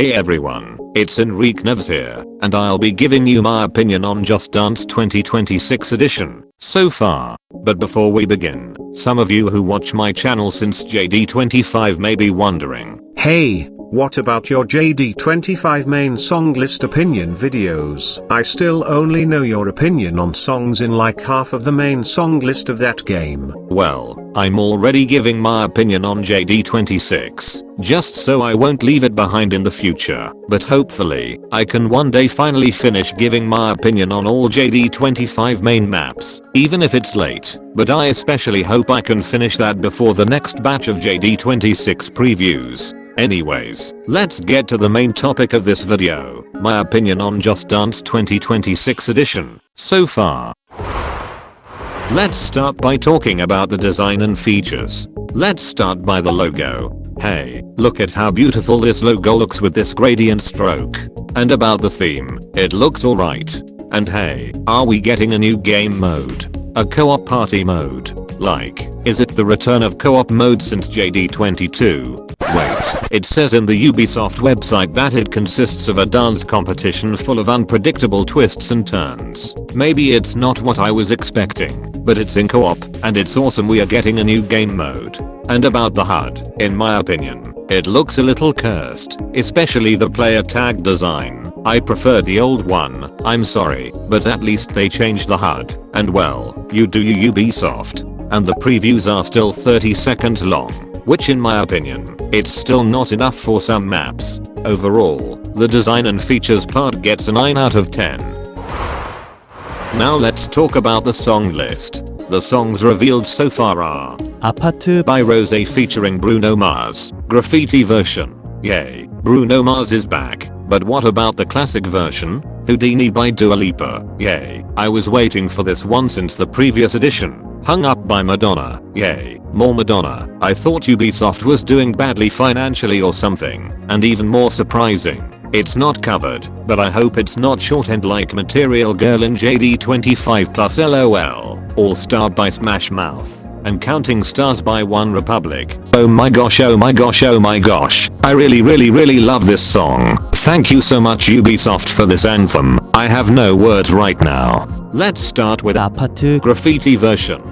Hey everyone, it's Enrique Neves here, and I'll be giving you my opinion on Just Dance 2026 edition so far. But before we begin, some of you who watch my channel since JD25 may be wondering, hey, what about your JD25 main song list opinion videos? I still only know your opinion on songs in like half of the main song list of that game. Well, I'm already giving my opinion on JD26, just so I won't leave it behind in the future, but hopefully, I can one day finally finish giving my opinion on all JD25 main maps, even if it's late, but I especially hope I can finish that before the next batch of JD26 previews. Anyways, let's get to the main topic of this video, my opinion on Just Dance 2026 edition so far. Let's start by talking about the design and features. Let's start by the logo. Hey, look at how beautiful this logo looks with this gradient stroke. And about the theme, it looks alright. And hey, are we getting a new game mode? A co-op party mode? Like, is it the return of co-op mode since JD22? Wait, it says in the Ubisoft website that it consists of a dance competition full of unpredictable twists and turns. Maybe it's not what I was expecting, but it's in co-op, and it's awesome we are getting a new game mode. And about the HUD, in my opinion, it looks a little cursed, especially the player tag design. I prefer the old one, I'm sorry, but at least they changed the HUD, and well, you do you Ubisoft. And the previews are still 30 seconds long, which in my opinion, it's still not enough for some maps. Overall, the design and features part gets a 9 out of 10. Now let's talk about the song list. The songs revealed so far are 아파트 by Rose featuring Bruno Mars, Graffiti version. Yay, Bruno Mars is back, but what about the classic version? Houdini by Dua Lipa. Yay, I was waiting for this one since the previous edition. Hung Up by Madonna. Yay, more Madonna. I thought Ubisoft was doing badly financially or something, and even more surprising, it's not covered, but I hope it's not shortened like Material Girl in JD25 plus LOL. All Star by Smash Mouth. And Counting Stars by One Republic. Oh my gosh, oh my gosh, oh my gosh. I really love this song. Thank you so much Ubisoft for this anthem. I have no words right now. Let's start with 아파트 Graffiti version.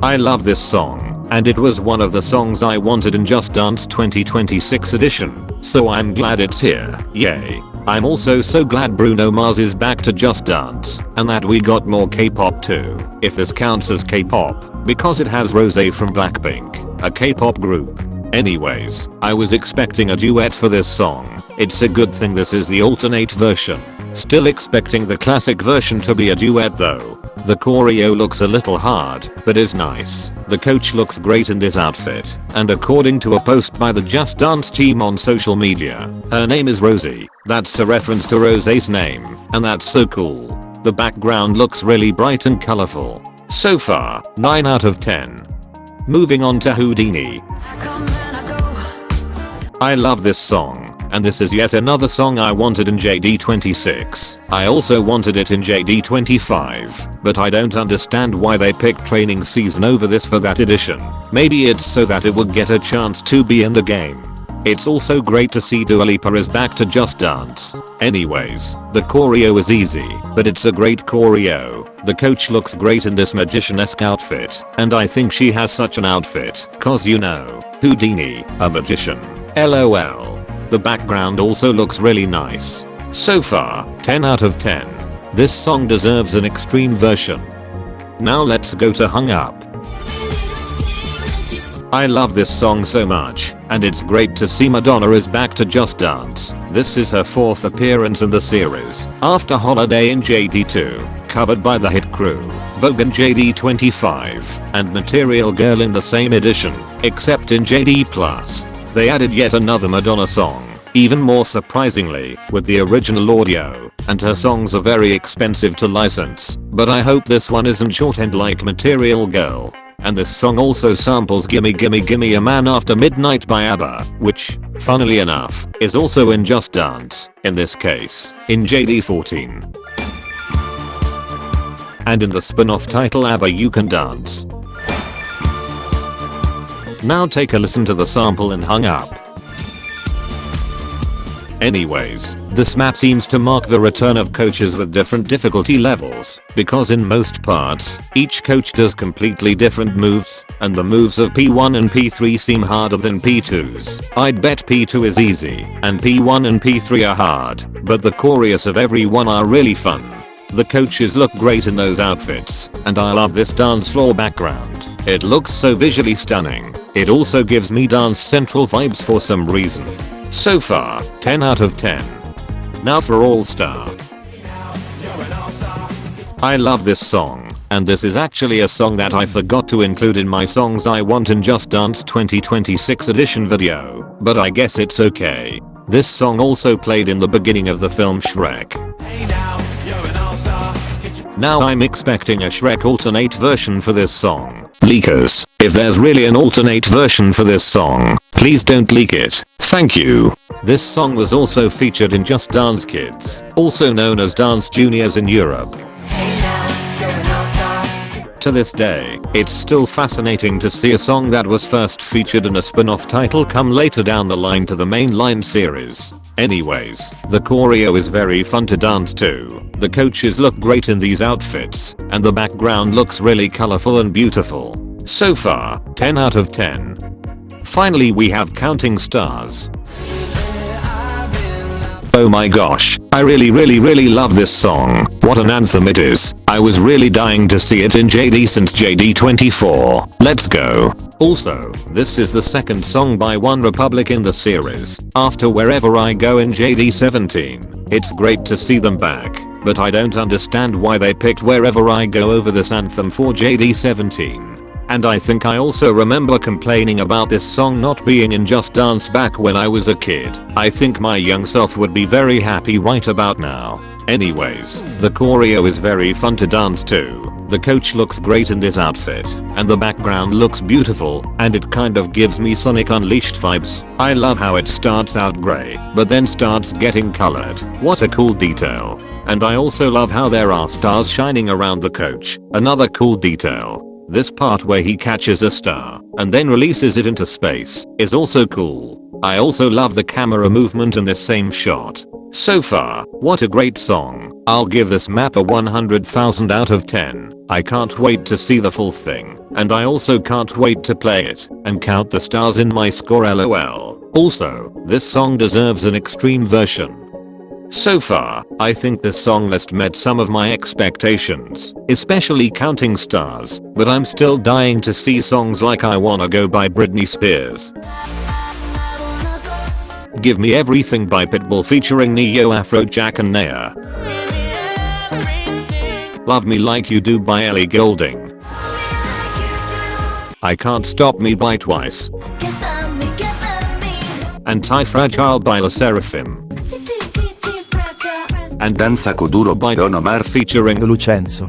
I love this song, and it was one of the songs I wanted in Just Dance 2026 edition, so I'm glad it's here. Yay. I'm also so glad Bruno Mars is back to Just Dance, and that we got more K-pop too, if this counts as K-pop, because it has Rose from Blackpink, a K-pop group. Anyways, I was expecting a duet for this song. It's a good thing this is the alternate version. Still expecting the classic version to be a duet though. The choreo looks a little hard, but is nice. The coach looks great in this outfit, and according to a post by the Just Dance team on social media, her name is Rosie. That's a reference to Rose's name, and that's so cool. The background looks really bright and colorful. So far, 9 out of 10. Moving on to Houdini. I love this song. And this is yet another song I wanted in JD26. I also wanted it in JD25, but I don't understand why they picked Training Season over this for that edition. Maybe it's so that it would get a chance to be in the game. It's also great to see Dua Lipa is back to Just Dance. Anyways, the choreo is easy, but it's a great choreo. The coach looks great in this magician-esque outfit, and I think she has such an outfit, cause you know, Houdini, a magician. LOL. The background also looks really nice. So far, 10 out of 10. This song deserves an extreme version. Now let's go to Hung Up. I love this song so much, and it's great to see Madonna is back to Just Dance. This is her 4th appearance in the series, after Holiday in JD2, covered by the hit crew, Vogue in JD25, and Material Girl in the same edition, except in JD+. They added yet another Madonna song, even more surprisingly, with the original audio, and her songs are very expensive to license, but I hope this one isn't shortened like Material Girl. And this song also samples Gimme Gimme Gimme a Man After Midnight by ABBA, which, funnily enough, is also in Just Dance, in this case, in JD14. And in the spin-off title ABBA You Can Dance. Now take a listen to the sample in Hung Up. Anyways, this map seems to mark the return of coaches with different difficulty levels, because in most parts, each coach does completely different moves, and the moves of P1 and P3 seem harder than P2's. I'd bet P2 is easy, and P1 and P3 are hard, but the choreos of every one are really fun. The coaches look great in those outfits, and I love this dance floor background. It looks so visually stunning. It also gives me Dance Central vibes for some reason. So far, 10 out of 10. Now for All Star. I love this song, and this is actually a song that I forgot to include in my Songs I Want in Just Dance 2026 edition video, but I guess it's okay. This song also played in the beginning of the film Shrek. Now I'm expecting a Shrek alternate version for this song. Leakers, if there's really an alternate version for this song, please don't leak it. Thank you. This song was also featured in Just Dance Kids, also known as Dance Juniors in Europe. To this day, it's still fascinating to see a song that was first featured in a spin-off title come later down the line to the mainline series. Anyways, the choreo is very fun to dance to. The coaches look great in these outfits, and the background looks really colorful and beautiful. So far, 10 out of 10. Finally we have Counting Stars. Oh my gosh, I really love this song. What an anthem it is. I was really dying to see it in JD since JD24. Let's go. Also, this is the second song by One Republic in the series, after Wherever I Go in JD17. It's great to see them back, but I don't understand why they picked Wherever I Go over this anthem for JD17. And I think I also remember complaining about this song not being in Just Dance back when I was a kid. I think my young self would be very happy right about now. Anyways, the choreo is very fun to dance to. The coach looks great in this outfit, and the background looks beautiful, and it kind of gives me Sonic Unleashed vibes. I love how it starts out grey, but then starts getting colored. What a cool detail. And I also love how there are stars shining around the coach. Another cool detail. This part where he catches a star and then releases it into space is also cool. I also love the camera movement in this same shot. So far, what a great song. I'll give this map a 100,000 out of 10. I can't wait to see the full thing, and I also can't wait to play it and count the stars in my score lol. Also, this song deserves an extreme version. So far, I think this song list met some of my expectations, especially Counting Stars, but I'm still dying to see songs like I Wanna Go by Britney Spears. Give me Everything by Pitbull featuring Neo, Afrojack and Naya. Love Me Like You Do by Ellie Goulding. I Can't Stop Me by Twice. Anti-Fragile by La Seraphim. And Danza Kuduro by Don Omar featuring Lucenzo.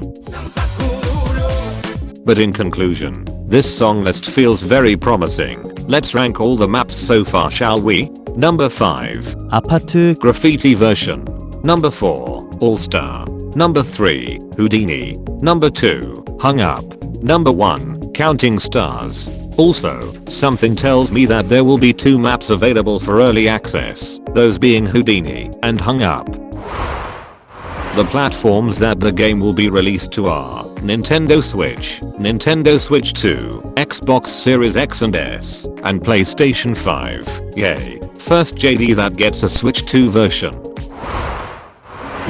But in conclusion, this song list feels very promising. Let's rank all the maps so far, shall we? Number 5. 아파트 Graffiti version. Number 4. All Star. Number 3. Houdini. Number 2. Hung Up. Number 1. Counting Stars. Also, something tells me that there will be 2 maps available for early access, those being Houdini and Hung Up. The platforms that the game will be released to are Nintendo Switch, Nintendo Switch 2, Xbox Series X and S, and PlayStation 5. Yay. First JD that gets a Switch 2 version.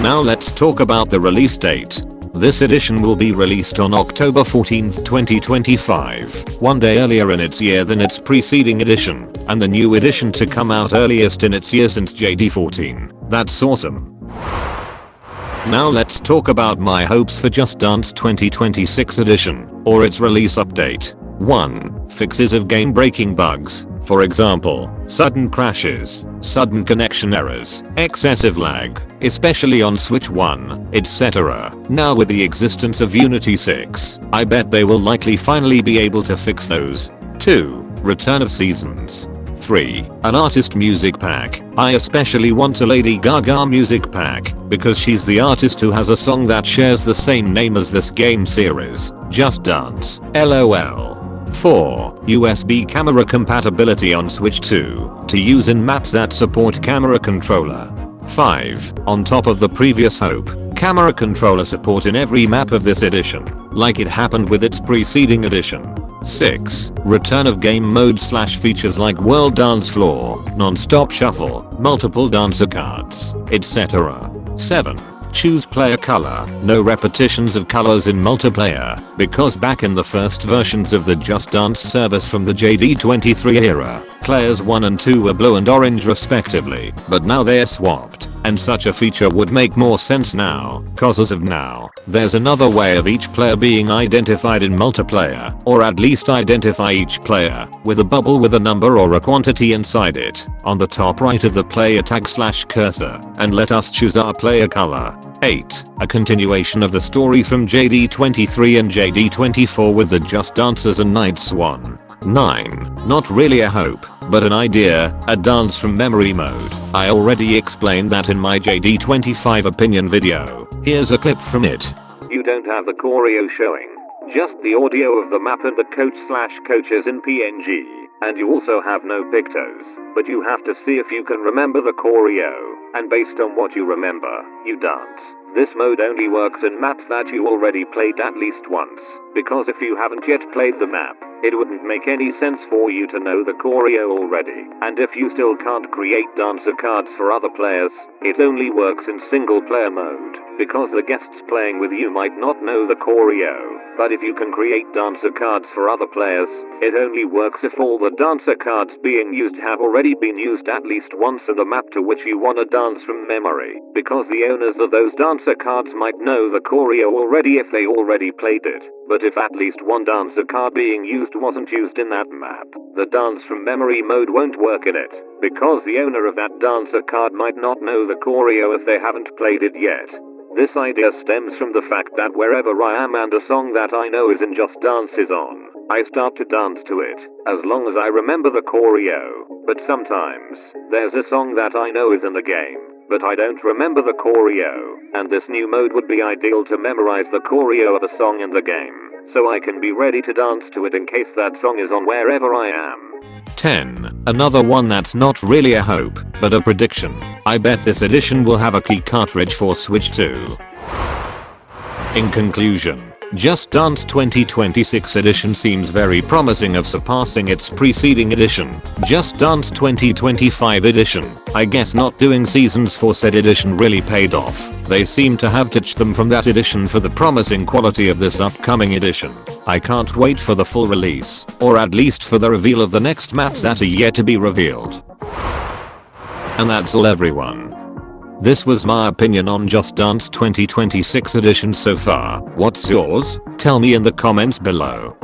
Now let's talk about the release date. This edition will be released on October 14th, 2025, one day earlier in its year than its preceding edition, and the new edition to come out earliest in its year since JD14. That's awesome. Now let's talk about my hopes for Just Dance 2026 edition, or its release update. 1. Fixes of game-breaking bugs, for example, sudden crashes, sudden connection errors, excessive lag, especially on Switch 1, etc. Now with the existence of Unity 6, I bet they will likely finally be able to fix those. 2. Return of Seasons. 3. An artist music pack. I especially want a Lady Gaga music pack, because she's the artist who has a song that shares the same name as this game series, Just Dance. LOL. 4. USB camera compatibility on Switch 2 to use in maps that support camera controller. 5. On top of the previous hope, camera controller support in every map of this edition, like it happened with its preceding edition. 6. Return of game mode / features like World Dance Floor, non-stop shuffle, multiple dancer cards, etc. 7. Choose player color, no repetitions of colors in multiplayer, because back in the first versions of the Just Dance service from the JD23 era, players 1 and 2 were blue and orange respectively, but now they're swapped, and such a feature would make more sense now, cause as of now, there's another way of each player being identified in multiplayer, or at least identify each player, with a bubble with a number or a quantity inside it, on the top right of the player tag / cursor, and let us choose our player color. 8. A continuation of the story from JD23 and JD24 with the Just Dancers and Knights one. 9. Not really a hope, but an idea, a dance from memory mode. I already explained that in my JD25 opinion video. Here's a clip from it. You don't have the choreo showing, just the audio of the map and the coach / coaches in PNG, and you also have no pictos, but you have to see if you can remember the choreo, and based on what you remember, you dance. This mode only works in maps that you already played at least once, because if you haven't yet played the map, it wouldn't make any sense for you to know the choreo already, and if you still can't create dancer cards for other players, it only works in single player mode, because the guests playing with you might not know the choreo. But if you can create dancer cards for other players, it only works if all the dancer cards being used have already been used at least once in the map to which you wanna dance from memory, because the owners of those dancer cards might know the choreo already if they already played it. But if at least one dancer card being used wasn't used in that map, the dance from memory mode won't work in it, because the owner of that dancer card might not know the choreo if they haven't played it yet. This idea stems from the fact that wherever I am and a song that I know is in Just Dance is on, I start to dance to it, as long as I remember the choreo. But sometimes, there's a song that I know is in the game, but I don't remember the choreo, and this new mode would be ideal to memorize the choreo of a song in the game, so I can be ready to dance to it in case that song is on wherever I am. 10. Another one that's not really a hope, but a prediction. I bet this edition will have a key cartridge for Switch 2. In conclusion, Just Dance 2026 edition seems very promising of surpassing its preceding edition, Just Dance 2025 edition. I guess not doing seasons for said edition really paid off. They seem to have ditched them from that edition for the promising quality of this upcoming edition. I can't wait for the full release, or at least for the reveal of the next maps that are yet to be revealed. And that's all everyone. This was my opinion on Just Dance 2026 edition so far. What's yours? Tell me in the comments below.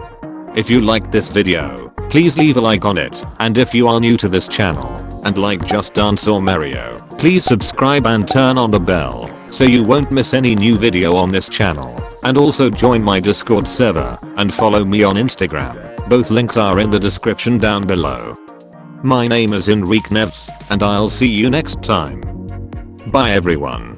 If you liked this video, please leave a like on it, and if you are new to this channel, and like Just Dance or Mario, please subscribe and turn on the bell, so you won't miss any new video on this channel, and also join my Discord server, and follow me on Instagram, both links are in the description down below. My name is Enrique Neves, and I'll see you next time. Bye everyone.